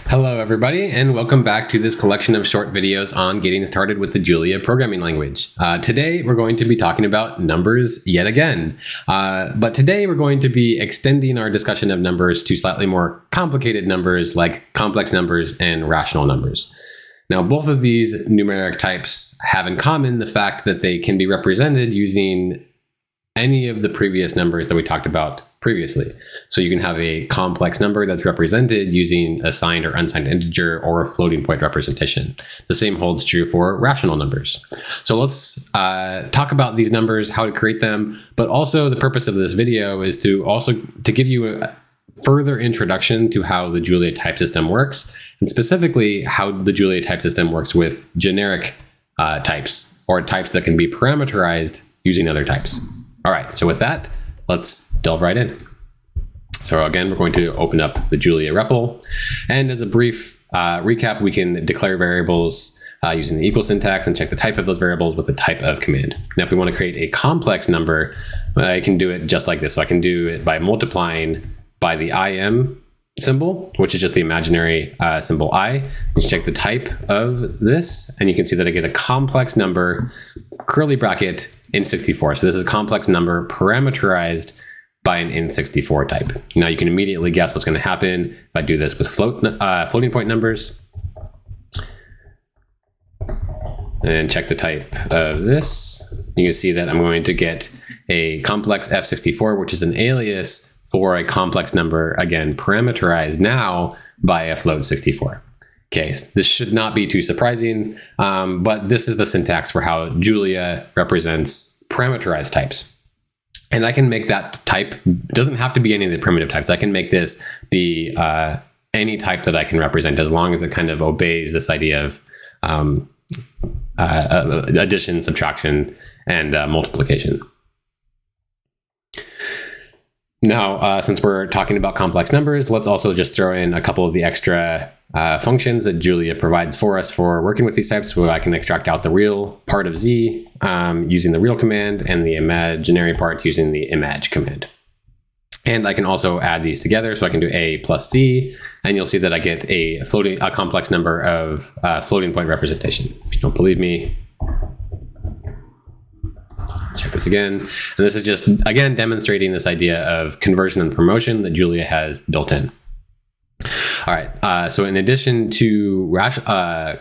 Hello everybody, and welcome back to this collection of short videos on getting started with the Julia programming language. Today we're going to be talking about numbers yet again, but today we're going to be extending our discussion of numbers to slightly more complicated numbers like complex numbers and rational numbers. Now, both of these numeric types have in common the fact that they can be represented using any of the previous numbers that we talked about previously. So you can have a complex number that's represented using a signed or unsigned integer or a floating point representation. The same holds true for rational numbers. So let's talk about these numbers, how to create them, but also the purpose of this video is to give you a further introduction to how the Julia type system works, and specifically how the Julia type system works with generic types, or types that can be parameterized using other types. All right, so with that, let's delve right in. So again, we're going to open up the Julia REPL. And as a brief recap, we can declare variables using the equal syntax and check the type of those variables with the type of command. Now, if we want to create a complex number, I can do it just like this. So I can do it by multiplying by the im symbol, which is just the imaginary symbol I. You check the type of this, and you can see that I get a complex number, curly bracket, int64. So this is a complex number parameterized by an int64 type. Now you can immediately guess what's going to happen if I do this with floating point numbers. And check the type of this. You can see that I'm going to get a complex f64, which is an alias for a complex number, again, parameterized now by a float 64. Okay, this should not be too surprising, but this is the syntax for how Julia represents parameterized types. And I can make that type, doesn't have to be any of the primitive types. I can make this be any type that I can represent, as long as it kind of obeys this idea of addition, subtraction, and multiplication. Now, since we're talking about complex numbers, let's also just throw in a couple of the extra functions that Julia provides for us for working with these types, where I can extract out the real part of z using the real command and the imaginary part using the imag command. And I can also add these together, so I can do a plus c, and you'll see that I get a complex number of floating point representation. If you don't believe me, check this again. And this is just, again, demonstrating this idea of conversion and promotion that Julia has built in. All right, so in addition to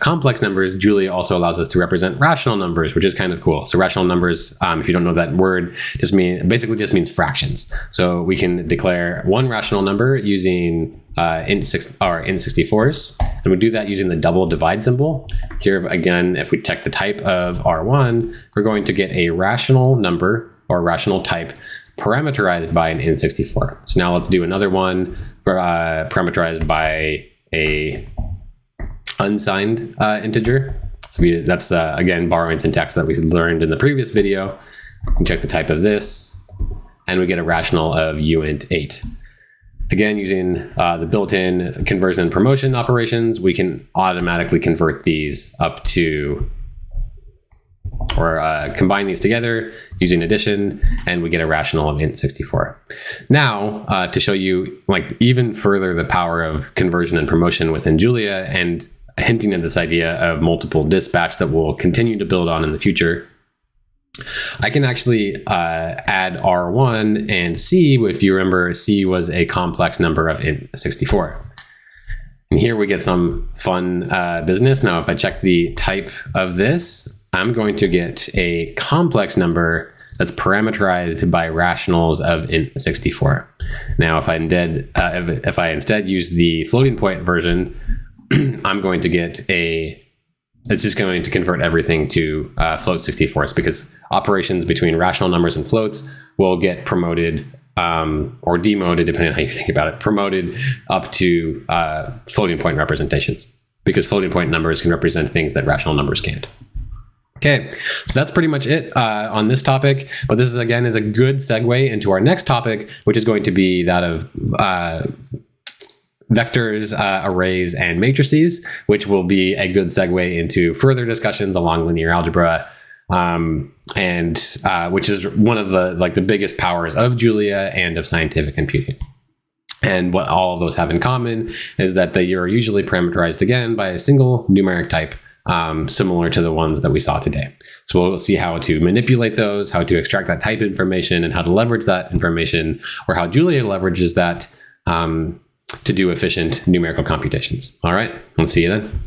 complex numbers, Julia also allows us to represent rational numbers, which is kind of cool. So rational numbers, if you don't know that word, basically just means fractions. So we can declare one rational number using int64s, and we do that using the double divide symbol. Here, again, if we check the type of R1, we're going to get a rational number or rational type parameterized by an int64. So now let's do another one parameterized by a unsigned integer. So that's again borrowing syntax that we learned in the previous video. We check the type of this, and we get a rational of uint8. Again, using the built-in conversion and promotion operations, we can automatically convert these up to, or combine these together using addition, and we get a rational of int64. Now, to show you even further the power of conversion and promotion within Julia, and hinting at this idea of multiple dispatch that we'll continue to build on in the future, I can actually add R1 and C. If you remember, C was a complex number of int64. And here we get some fun business. Now, if I check the type of this, I'm going to get a complex number that's parameterized by rationals of int64. Now, if I instead use the floating point version, I'm going to get it's just going to convert everything to float 64s, because operations between rational numbers and floats will get promoted or demoted, depending on how you think about it, promoted up to floating point representations, because floating point numbers can represent things that rational numbers can't. Okay, so that's pretty much it on this topic, but this is, again, is a good segue into our next topic, which is going to be that of vectors, arrays, and matrices, which will be a good segue into further discussions along linear algebra, and which is one of the biggest powers of Julia and of scientific computing. And what all of those have in common is that they are usually parameterized again by a single numeric type, similar to the ones that we saw today. So we'll see how to manipulate those, how to extract that type information, and how to leverage that information, or how Julia leverages that to do efficient numerical computations. All right, we'll see you then.